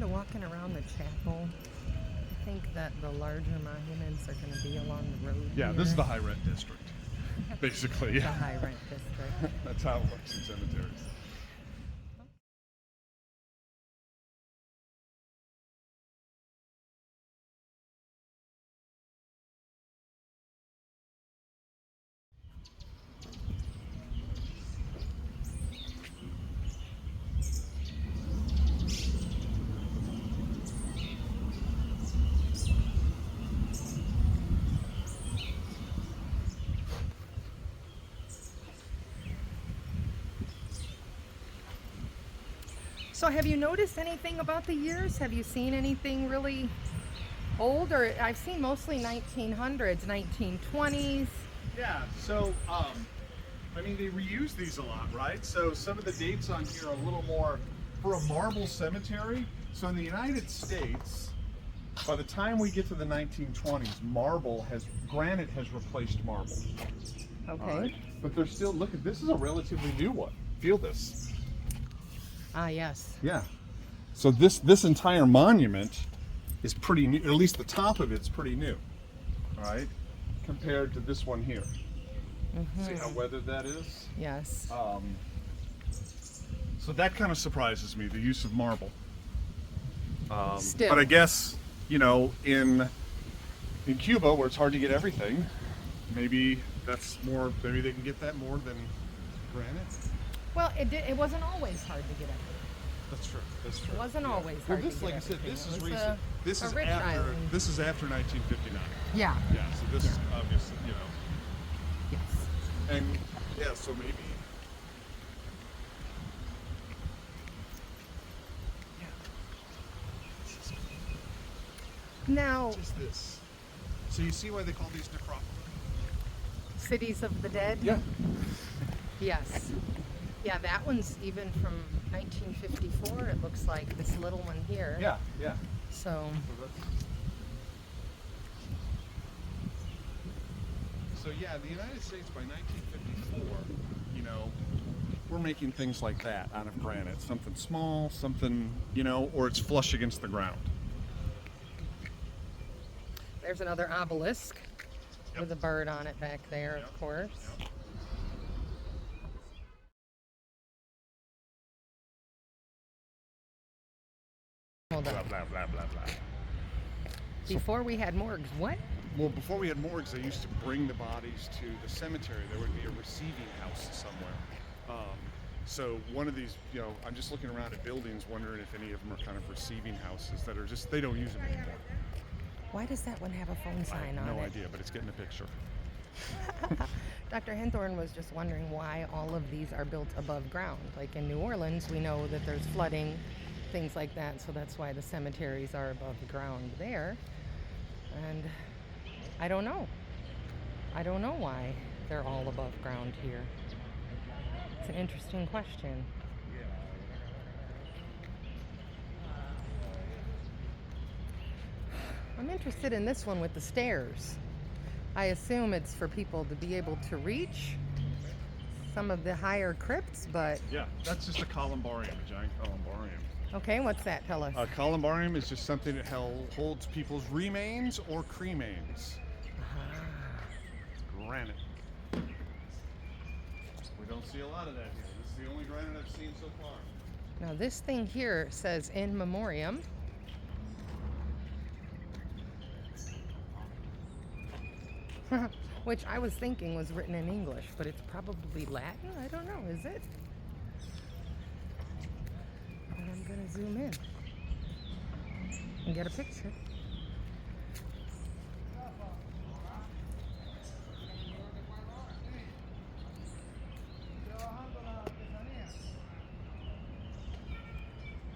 to walking around the chapel. I think that the larger monuments are going to be along the road. Yeah, here. this is the high rent district, basically. The high rent district. That's how it works in cemeteries. So have you noticed anything about the years? Have you seen anything really old? Or I've seen mostly 1900s, 1920s. Yeah, so, I mean, they reuse these a lot, right? So some of the dates on here are a little more for a marble cemetery. So in the United States, by the time we get to the 1920s, granite has replaced marble. Okay. Right? But they're still, look at, this is a relatively new one. Feel this. Ah, yes. Yeah. So this entire monument is pretty new, or at least the top of it's pretty new, all right, compared to this one here. Mm-hmm. See how weathered that is? Yes. So that kind of surprises me, the use of marble. Still. But I guess, you know, in Cuba, where it's hard to get everything, maybe that's more, maybe they can get that more than granite. Well, it wasn't always hard to get everything. That's true. That's true. It wasn't always Well, hard this, to get like I said, everything. this It is was recent. This a is rich after. island. This is after 1959. Yeah. Yeah. So this is obviously, you know, Yes. and yeah. So maybe. Now, Just this. So you see why they call these necropolis? Cities of the Dead? Yeah. Yes. Yeah, that one's even from 1954. It looks like this little one here. Yeah. Yeah. So, So yeah, in the United States by 1954, you know, we're making things like that out of granite. Something small, something, you know, or it's flush against the ground. there's another obelisk Yep. with a bird on it back there, Yep. of course. Yep. Hold Blah on. blah blah blah blah. Before we had morgues, what? Well, before we had morgues, they used to bring the bodies to the cemetery. There would be a receiving house somewhere. So one of these, you know, I'm just looking around at buildings, wondering if any of them are kind of receiving houses that are just, they don't use them anymore. Why does that one have a phone I sign have on no it? idea, but it's getting a picture. Dr. Henthorn was just wondering why all of these are built above ground. Like in New Orleans, we know that there's flooding, things like that, so that's why the cemeteries are above ground there. And I don't know. I don't know why they're all above ground here. It's an interesting question. I'm interested in this one with the stairs. I assume it's for people to be able to reach some of the higher crypts, but Yeah, that's just a columbarium, a giant columbarium. okay, what's that? Tell us. A columbarium is just something that holds people's remains or cremains. Granite. We don't see a lot of that here. This is the only granite I've seen so far. Now this thing here says in memoriam. Which I was thinking was written in English, but it's probably Latin. I don't know, is it? And I'm gonna zoom in and get a picture.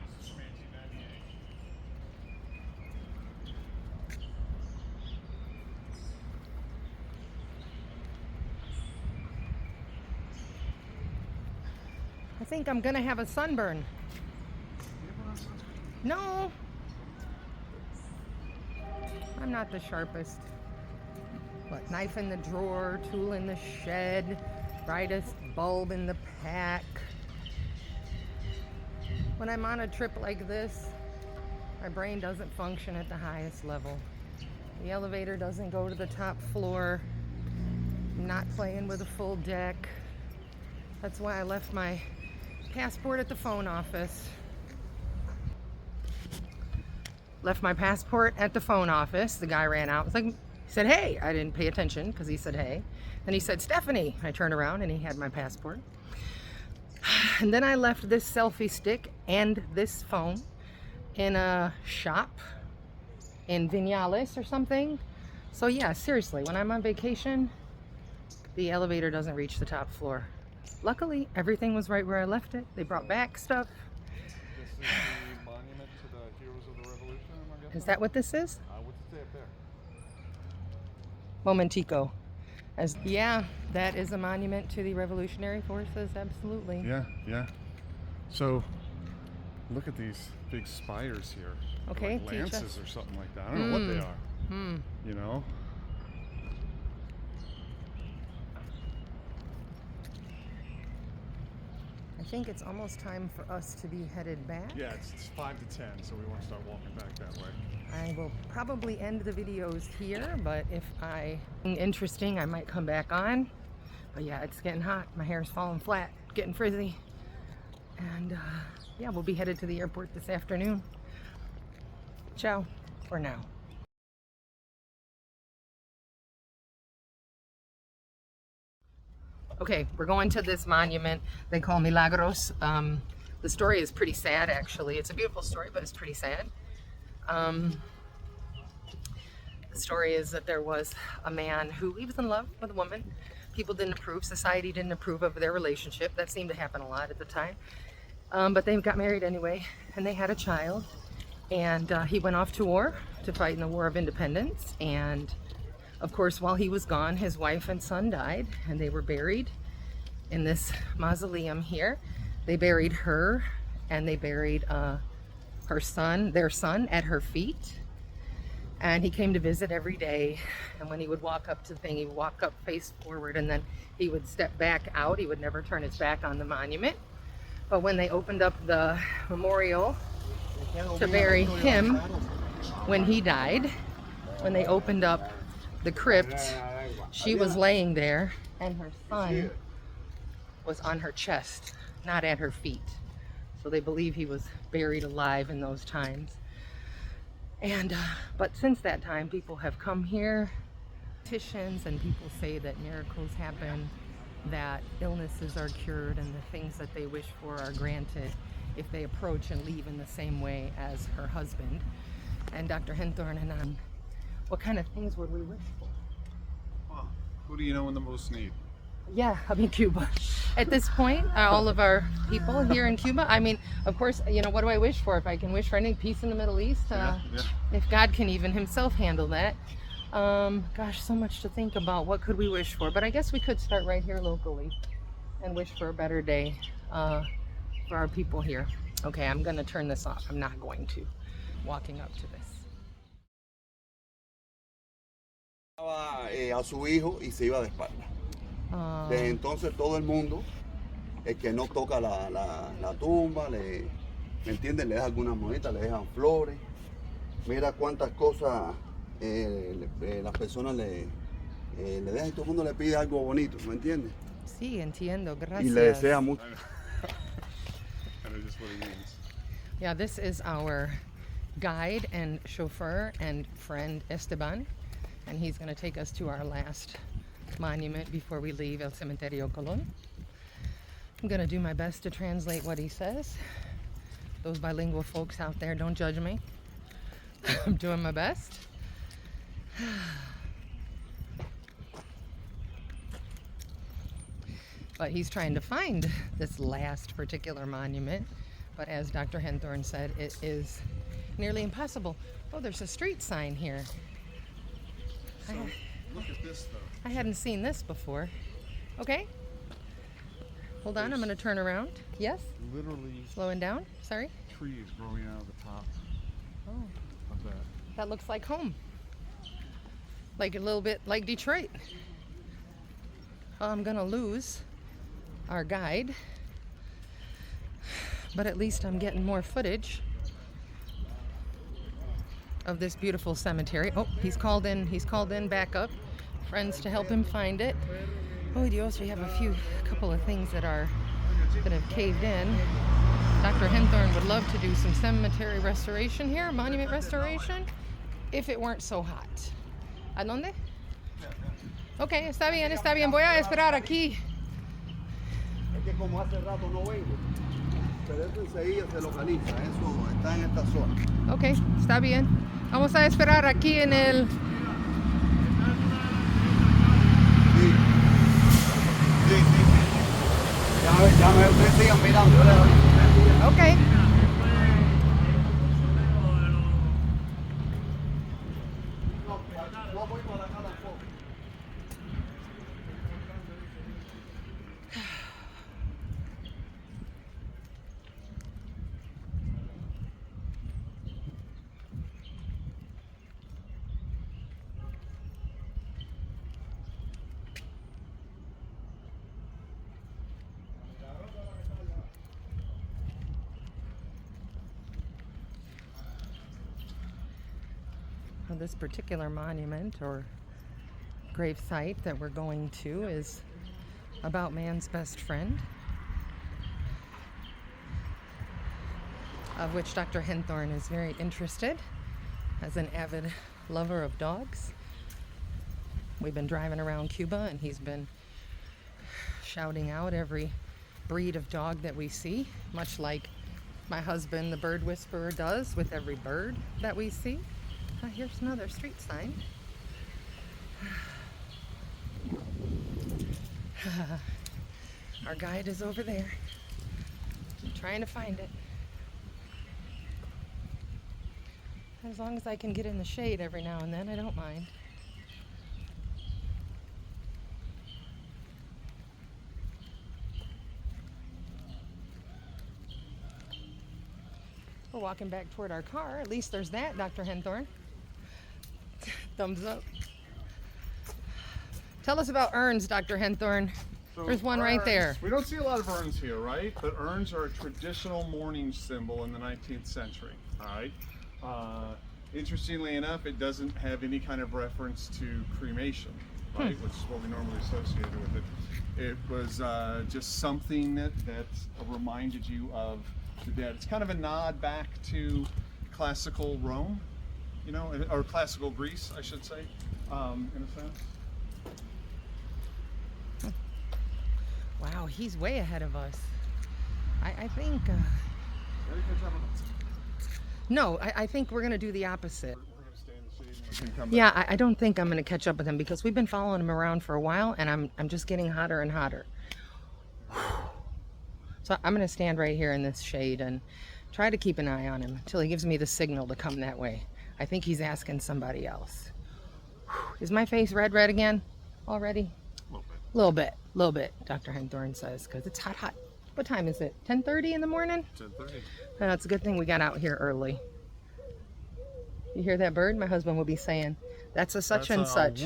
This is from 1898. I think I'm gonna have a sunburn. No, I'm not the sharpest. What, knife in the drawer, tool in the shed, brightest bulb in the pack. When I'm on a trip like this, My brain doesn't function at the highest level. The elevator doesn't go to the top floor. I'm not playing with a full deck. That's why I left my passport at the phone office. Left my passport at the phone office. The guy ran out. He said, hey. I didn't pay attention because he said, hey. Then he said, Stephanie. I turned around and he had my passport. And then I left this selfie stick and this phone in a shop in Vinales or something. So yeah, seriously, when I'm on vacation, the elevator doesn't reach the top floor. Luckily, everything was right where I left it. They brought back stuff. This is the monument to the heroes of the revolution, I guess. Is that what this is? What's it say up there? Momentico. Yeah, that is a monument to the revolutionary forces, absolutely. Yeah. So, look at these big spires here. Okay, Like teach lances us. or something like that. I don't know what they are. You know? I think it's almost time for us to be headed back. Yeah, it's 5 to 10, so we want to start walking back that way. I will probably end the videos here, but if interesting, I might come back on. But yeah, it's getting hot. My hair's falling flat, getting frizzy. And yeah, we'll be headed to the airport this afternoon. Ciao for now. Okay, we're going to this monument they call Milagros. The story is pretty sad, actually. It's a beautiful story, but it's pretty sad. The story is that there was a man he was in love with a woman. People didn't approve, society didn't approve of their relationship. That seemed to happen a lot at the time. But they got married anyway, and they had a child. And he went off to war to fight in the War of Independence. And of course, while he was gone, his wife and son died, and they were buried in this mausoleum here. They buried her, and they buried their son at her feet. And he came to visit every day. And when he would walk up to the thing, he would walk up face forward, and then he would step back out. He would never turn his back on the monument. But when they opened up the memorial to bury him when he died, when they opened up the crypt, she was laying there, and her son was on her chest, not at her feet. So they believe he was buried alive in those times. And but since that time, people have come here, petitions, and people say that miracles happen, that illnesses are cured, and the things that they wish for are granted if they approach and leave in the same way as her husband. And Dr. Henthorn and I, what kind of things would we wish for? Well, who do you know in the most need? Yeah, I mean Cuba. At this point, all of our people here in Cuba, I mean, of course, you know, what do I wish for? If I can wish for any peace in the Middle East, if God can even himself handle that. Gosh, so much to think about. What could we wish for? But I guess we could start right here locally and wish for a better day for our people here. Okay, I'm going to turn this off. I'm not going to. Walking up to this. A su hijo y se iba de espalda. Desde entonces todo el mundo, el que no toca la tumba, ¿me entienden? Le deja algunas moneditas, le dejan flores. Mira cuántas cosas las personas le dejan y todo el mundo le pide algo bonito, ¿me entiendes? Sí, entiendo. Gracias. Y le desea mucho. Kind of just what he means. Yeah, this is our guide and chauffeur and friend Esteban, and he's going to take us to our last monument before we leave El Cementerio Colón. I'm going to do my best to translate what he says. Those bilingual folks out there, don't judge me. I'm doing my best. But he's trying to find this last particular monument. But as Dr. Henthorn said, it is nearly impossible. Oh, there's a street sign here. So, look at this, though. I hadn't seen this before. Okay. Hold on, I'm going to turn around. Yes? Literally Slowing down. Sorry. trees growing out of the top Oh, of that. that looks like home. Like a little bit like Detroit. I'm going to lose our guide, but at least I'm getting more footage. of this beautiful cemetery. Oh, he's called in backup. Friends to help him find it. Oh Dios, we have a couple of things that have caved in. Dr. Henthorn would love to do some cemetery restoration here, monument restoration, if it weren't so hot. ¿A dónde? Okay, está bien. Voy a esperar aquí. Es que como hace rato no vengo, pero eso enseguida se localiza, eso está en esta zona. Okay, está bien. Vamos a esperar aquí en el... Sí. Ya me sigan mirando. Okay. No voy para acá tampoco. Well, this particular monument or grave site that we're going to is about man's best friend, of which Dr. Henthorn is very interested as an avid lover of dogs. We've been driving around Cuba and he's been shouting out every breed of dog that we see, much like my husband, the bird whisperer, does with every bird that we see. Oh, here's another street sign. Our guide is over there. I'm trying to find it. As long as I can get in the shade every now and then, I don't mind. We're walking back toward our car. At least there's that, Dr. Henthorn. Thumbs up. Tell us about urns, Dr. Henthorn. So There's one right there. We don't see a lot of urns here, right? But urns are a traditional mourning symbol in the 19th century, all right? Interestingly enough, it doesn't have any kind of reference to cremation, right? Which is what we normally associated with it. It was just something that reminded you of the dead. It's kind of a nod back to classical Rome, you know, or classical Greece, I should say, in a sense. Wow, he's way ahead of us. I think... No, I think we're going to do the opposite. Yeah, I don't think I'm going to catch up with him because we've been following him around for a while and I'm just getting hotter and hotter. So I'm going to stand right here in this shade and try to keep an eye on him until he gives me the signal to come that way. I think he's asking somebody else. Is my face red again already? A little bit, Dr. Henthorn says, because it's hot. What time is it? 10:30 in the morning? 10:30. It's a good thing we got out here early. You hear that bird? My husband will be saying, that's a such and such.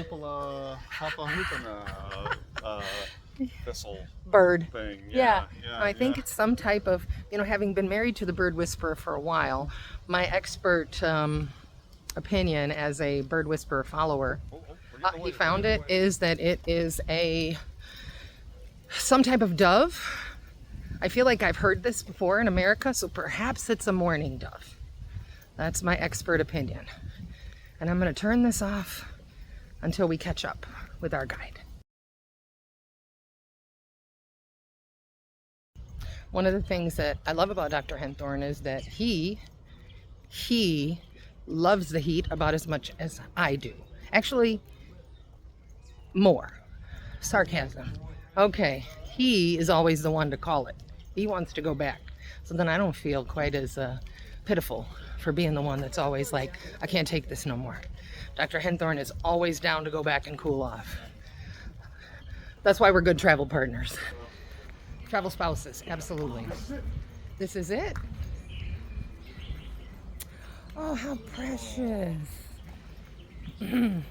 Thistle Bird. thing. Yeah. I think it's some type of, having been married to the bird whisperer for a while, my expert opinion as a bird whisperer follower, he found it is that it is some type of dove. I feel like I've heard this before in America, so perhaps it's a mourning dove. That's my expert opinion. And I'm going to turn this off until we catch up with our guide. One of the things that I love about Dr. Henthorn is that he loves the heat about as much as I do. Actually, more. Sarcasm. Okay, he is always the one to call it. He wants to go back. So then I don't feel quite as pitiful for being the one that's always like, I can't take this no more. Dr. Henthorn is always down to go back and cool off. That's why we're good travel partners. Travel spouses, absolutely. This is it? Oh, how precious. Dime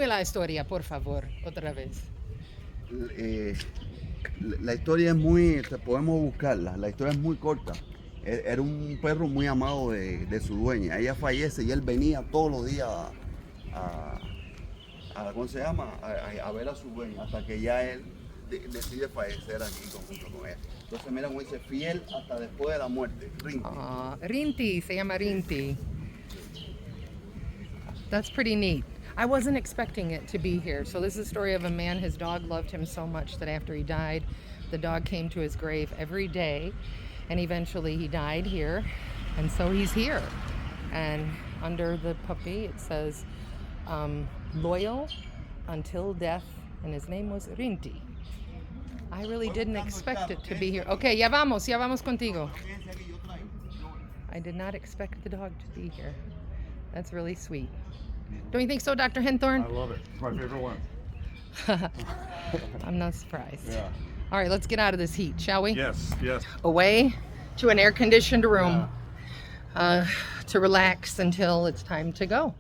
la historia, por favor, otra vez. La historia es muy, podemos buscarla, la historia es muy corta. Era un perro muy amado de su dueña. Ella fallece y él venía todos los días ¿cómo se llama? A ver a su dueña hasta que ya él decide fallecer aquí junto con ella. Entonces mira cómo dice fiel hasta después de la muerte. Rinti. Rinti, se llama Rinti. That's pretty neat. I wasn't expecting it to be here. So this is a story of a man, his dog loved him so much that after he died, the dog came to his grave every day, and eventually he died here, and so he's here. And under the puppy it says, loyal until death, and his name was Rinti. I really didn't expect it to be here. Okay, ya vamos contigo. I did not expect the dog to be here. That's really sweet. Don't you think so, Dr. Henthorn? I love it. It's my favorite one. I'm not surprised. Yeah. All right, let's get out of this heat, shall we? Yes, yes. Away to an air-conditioned room to relax until it's time to go.